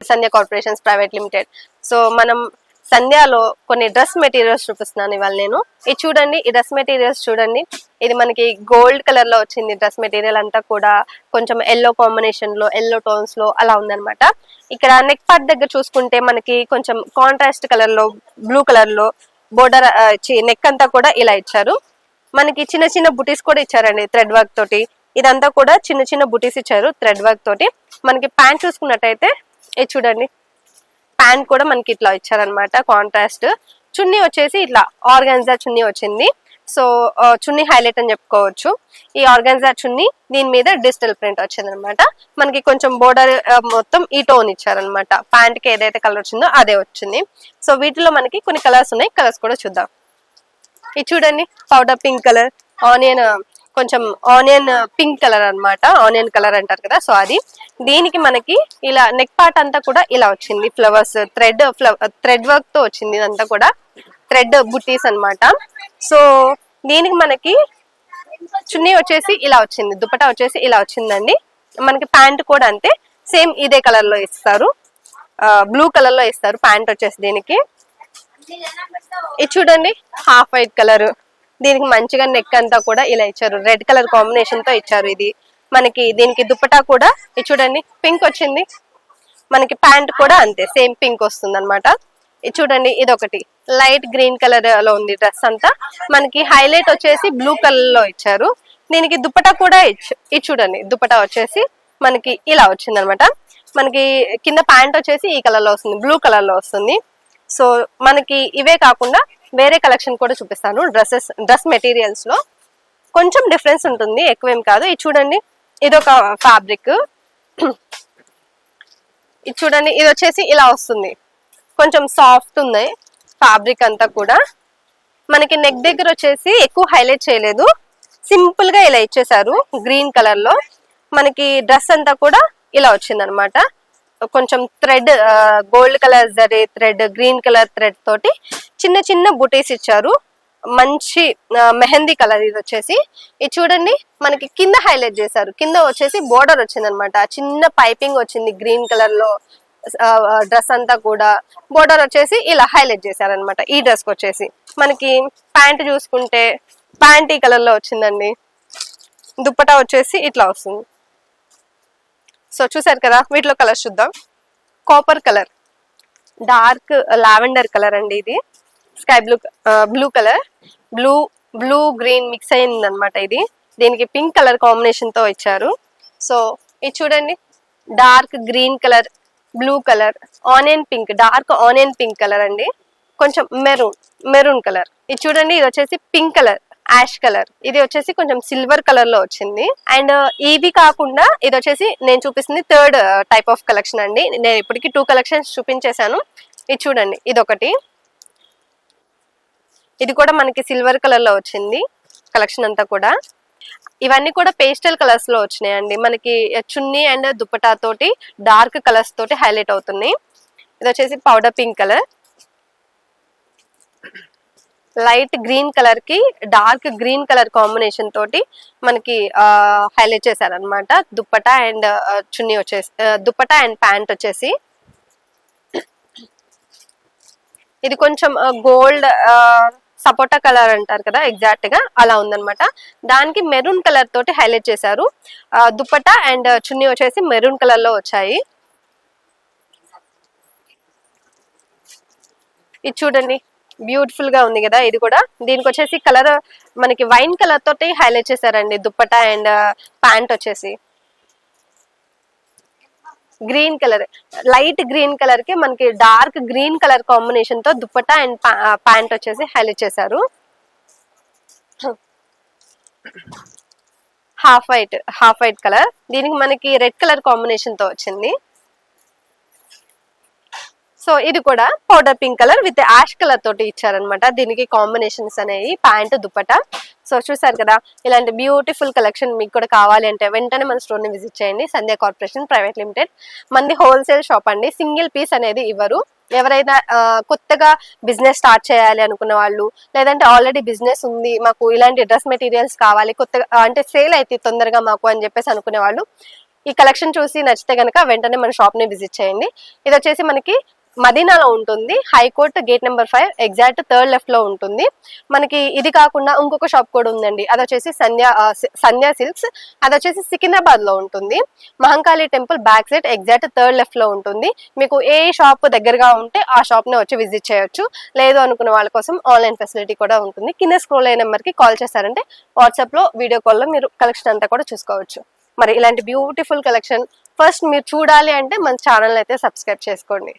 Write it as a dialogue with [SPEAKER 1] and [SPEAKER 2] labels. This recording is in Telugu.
[SPEAKER 1] సంధ్య కార్పొరేషన్స్ ప్రైవేట్ లిమిటెడ్. సో మనం సంధ్యాలో కొన్ని డ్రెస్ మెటీరియల్స్ చూపిస్తున్నాను ఇవాళ నేను. ఇది చూడండి, ఈ డ్రెస్ మెటీరియల్స్ చూడండి. ఇది మనకి గోల్డ్ కలర్ లో వచ్చింది. డ్రెస్ మెటీరియల్ అంతా కూడా కొంచెం ఎల్లో కాంబినేషన్ లో, ఎల్లో టోన్స్ లో అలా ఉందన్నమాట. ఇక్కడ నెక్ పార్ట్ దగ్గర చూసుకుంటే మనకి కొంచెం కాంట్రాస్ట్ కలర్ లో, బ్లూ కలర్ లో బోర్డర్ నెక్ అంతా కూడా ఇలా ఇచ్చారు. మనకి చిన్న చిన్న బుటీస్ కూడా ఇచ్చారండి థ్రెడ్ వర్క్ తోటి. ఇదంతా కూడా చిన్న చిన్న బుటీస్ ఇచ్చారు థ్రెడ్ వర్క్ తోటి. మనకి ప్యాంట్ చూసుకున్నట్టయితే ఇది చూడండి, ప్యాంట్ కూడా మనకి ఇట్లా ఇచ్చారనమాట కాంట్రాస్ట్. చున్నీ వచ్చేసి ఇట్లా ఆర్గాన్జా చున్నీ వచ్చింది. సో చున్నీ హైలైట్ అని చెప్పుకోవచ్చు. ఈ ఆర్గాన్జా చున్నీ దీని మీద డిజిటల్ ప్రింట్ వచ్చింది అనమాట. మనకి కొంచెం బోర్డర్ మొత్తం ఈ టోన్ ఇచ్చారనమాట. ప్యాంట్ కి ఏదైతే కలర్ వచ్చిందో అదే వచ్చింది. సో వీటిలో మనకి కొన్ని కలర్స్ ఉన్నాయి, కలర్స్ కూడా చూద్దాం. ఇది చూడండి, పౌడర్ పింక్ కలర్, కొంచెం ఆనియన్ పింక్ కలర్ అన్నమాట. ఆనియన్ కలర్ అంటారు కదా, సో అది. దీనికి మనకి ఇలా నెక్ పార్ట్ అంతా కూడా ఇలా వచ్చింది. ఫ్లవర్స్ థ్రెడ్ వర్క్ తో వచ్చింది. ఇదంతా కూడా థ్రెడ్ బుట్టీస్ అన్నమాట. సో దీనికి మనకి చున్నీ వచ్చేసి ఇలా వచ్చింది, దుపట్టా వచ్చేసి ఇలా వచ్చిందండి. మనకి ప్యాంట్ కూడా అంతే, సేమ్ ఇదే కలర్ లో ఇస్తారు, బ్లూ కలర్ లో ఇస్తారు ప్యాంట్ వచ్చేసి దీనికి. ఇది చూడండి, హాఫ్ వైట్ కలర్. దీనికి మంచిగా నెక్ అంతా కూడా ఇలా ఇచ్చారు, రెడ్ కలర్ కాంబినేషన్ తో ఇచ్చారు. ఇది మనకి దీనికి దుపట్టా కూడా ఇది చూడండి పింక్ వచ్చింది. మనకి ప్యాంట్ కూడా అంతే సేమ్ పింక్ వస్తుంది అనమాట. ఇది చూడండి, ఇది ఒకటి లైట్ గ్రీన్ కలర్ లో ఉంది డ్రెస్ అంతా. మనకి హైలైట్ వచ్చేసి బ్లూ కలర్ లో ఇచ్చారు. దీనికి దుపట్టా కూడా ఇది చూడండి, దుపట్టా వచ్చేసి మనకి ఇలా వచ్చింది అనమాట. మనకి కింద ప్యాంట్ వచ్చేసి ఈ కలర్ లో వస్తుంది, బ్లూ కలర్ లో వస్తుంది. సో మనకి ఇవే కాకుండా వేరే కలెక్షన్ కూడా చూపిస్తాను. డ్రెస్ మెటీరియల్స్ లో కొంచెం డిఫరెన్స్ ఉంటుంది, ఎక్కువేం కాదు. ఇది చూడండి, ఇదొక ఫ్యాబ్రిక్. ఇది చూడండి, ఇది వచ్చేసి ఇలా వస్తుంది, కొంచెం సాఫ్ట్ ఉంది ఫ్యాబ్రిక్ అంతా కూడా. మనకి నెక్ దగ్గర వచ్చేసి ఎక్కువ హైలైట్ చేయలేదు, సింపుల్ గా ఇలా ఇచ్చేసారు గ్రీన్ కలర్ లో. మనకి డ్రెస్ అంతా కూడా ఇలా వచ్చింది అనమాట. కొంచెం thread gold colour zari thread, green colour thread తోటి చిన్న చిన్న బుటీస్ ఇచ్చారు. మంచి మెహందీ కలర్ ఇది వచ్చేసి. ఇది చూడండి, మనకి కింద హైలైట్ చేశారు. కింద వచ్చేసి బోర్డర్ వచ్చింది అనమాట, చిన్న పైపింగ్ వచ్చింది గ్రీన్ కలర్ లో. డ్రెస్ అంతా కూడా బోర్డర్ వచ్చేసి ఇలా హైలైట్ చేశారనమాట. ఈ డ్రెస్ కి వచ్చేసి మనకి ప్యాంట్ చూసుకుంటే ప్యాంట్ ఈ కలర్ లో వచ్చిందండి. దుప్పటా వచ్చేసి ఇట్లా వస్తుంది. సో చూసారు కదా, వీటిలో కలర్స్ చూద్దాం. Copper colour, dark lavender colour అండి. ఇది sky blue colour, blue green mix అయింది అనమాట ఇది. దీనికి పింక్ కలర్ కాంబినేషన్ తో ఇచ్చారు. సో ఇది చూడండి, dark green colour, blue colour, onion pink, dark onion pink colour అండి. కొంచెం మెరూన్ కలర్. ఇది చూడండి, ఇది వచ్చేసి పింక్ కలర్, యాష్ కలర్. ఇది వచ్చేసి కొంచెం సిల్వర్ కలర్ లో వచ్చింది. అండ్ ఇది కాకుండా ఇది వచ్చేసి నేను చూపిస్తుంది థర్డ్ టైప్ ఆఫ్ కలెక్షన్ అండి. నేను ఇప్పటికి 2 కలెక్షన్స్ చూపించేశాను. ఇది చూడండి, ఇది ఒకటి. ఇది కూడా మనకి సిల్వర్ కలర్ లో వచ్చింది కలెక్షన్ అంతా కూడా. ఇవన్నీ కూడా పేస్టల్ కలర్స్ లో వచ్చినాయండి. మనకి చున్నీ అండ్ దుపట్టా తోటి డార్క్ కలర్స్ తోటి హైలైట్ అవుతున్నాయి. ఇది వచ్చేసి powder pink colour, light green colour కి డార్క్ గ్రీన్ కలర్ కాంబినేషన్ తోటి మనకి హైలైట్ చేశారనమాట. దుప్పటా అండ్ చున్నీ వచ్చేసి, దుప్పటా అండ్ ప్యాంట్ వచ్చేసి ఇది కొంచెం గోల్డ్ సపోటా కలర్ అంటారు కదా, ఎగ్జాక్ట్ గా అలా ఉందన్నమాట. దానికి మెరూన్ కలర్ తోటి హైలైట్ చేశారు. దుప్పటా అండ్ చున్నీ వచ్చేసి మెరూన్ కలర్ లో వచ్చాయి. ఇది చూడండి, బ్యూటిఫుల్ గా ఉంది కదా. ఇది కూడా దీనికి వచ్చేసి కలర్ మనకి వైన్ కలర్ తోటి హైలైట్ చేశారండి. దుప్పటా అండ్ ప్యాంట్ వచ్చేసి green colour, light green colour కి మనకి డార్క్ గ్రీన్ కలర్ కాంబినేషన్ తో దుప్పటా అండ్ ప్యాంట్ వచ్చేసి హైలైట్ చేశారు. హాఫ్ వైట్ కలర్, దీనికి మనకి రెడ్ కలర్ కాంబినేషన్ తో వచ్చింది. సో ఇది కూడా powder pink colour with ash colour తోటి ఇచ్చారనమాట. దీనికి కాంబినేషన్స్ అనేవి ప్యాంట్ దుపట్టా. సో చూసారు కదా, ఇలాంటి బ్యూటిఫుల్ కలెక్షన్ మీకు కూడా కావాలి అంటే వెంటనే మన స్టోర్ ని విజిట్ చేయండి. సంధ్య కార్పొరేషన్ ప్రైవేట్ లిమిటెడ్ మంది హోల్సేల్ షాప్ అండి. సింగిల్ పీస్ అనేది ఇవ్వరు. ఎవరైనా కొత్తగా బిజినెస్ స్టార్ట్ చేయాలి అనుకున్న వాళ్ళు, లేదంటే ఆల్రెడీ బిజినెస్ ఉంది, మాకు ఇలాంటి డ్రెస్ మెటీరియల్స్ కావాలి, కొత్తగా అంటే సేల్ అయితే తొందరగా మాకు అని చెప్పేసి అనుకునే వాళ్ళు ఈ కలెక్షన్ చూసి నచ్చితే కనుక వెంటనే మన షాప్ ని విజిట్ చేయండి. ఇది వచ్చేసి మనకి మదీనాలో ఉంటుంది, high court gate number 5 exact third left లో ఉంటుంది. మనకి ఇది కాకుండా ఇంకొక షాప్ కూడా ఉందండి, అది వచ్చేసి సంధ్యా సిల్క్స్, అది వచ్చేసి సికింద్రాబాద్ లో ఉంటుంది. Mahankali temple back side exact third left లో ఉంటుంది. మీకు ఏ షాప్ దగ్గరగా ఉంటే ఆ షాప్ ని వచ్చి విజిట్ చేయొచ్చు. లేదు అనుకున్న వాళ్ళ కోసం ఆన్లైన్ ఫెసిలిటీ కూడా ఉంటుంది. కింద స్క్రోల్ అయిన నెంబర్ కి కాల్ చేశారంటే వాట్సాప్ లో వీడియో కాల్ లో మీరు కలెక్షన్ అంతా కూడా చూసుకోవచ్చు. మరి ఇలాంటి బ్యూటిఫుల్ కలెక్షన్ ఫస్ట్ మీరు చూడాలి అంటే మన ఛానల్ అయితే సబ్స్క్రైబ్ చేసుకోండి.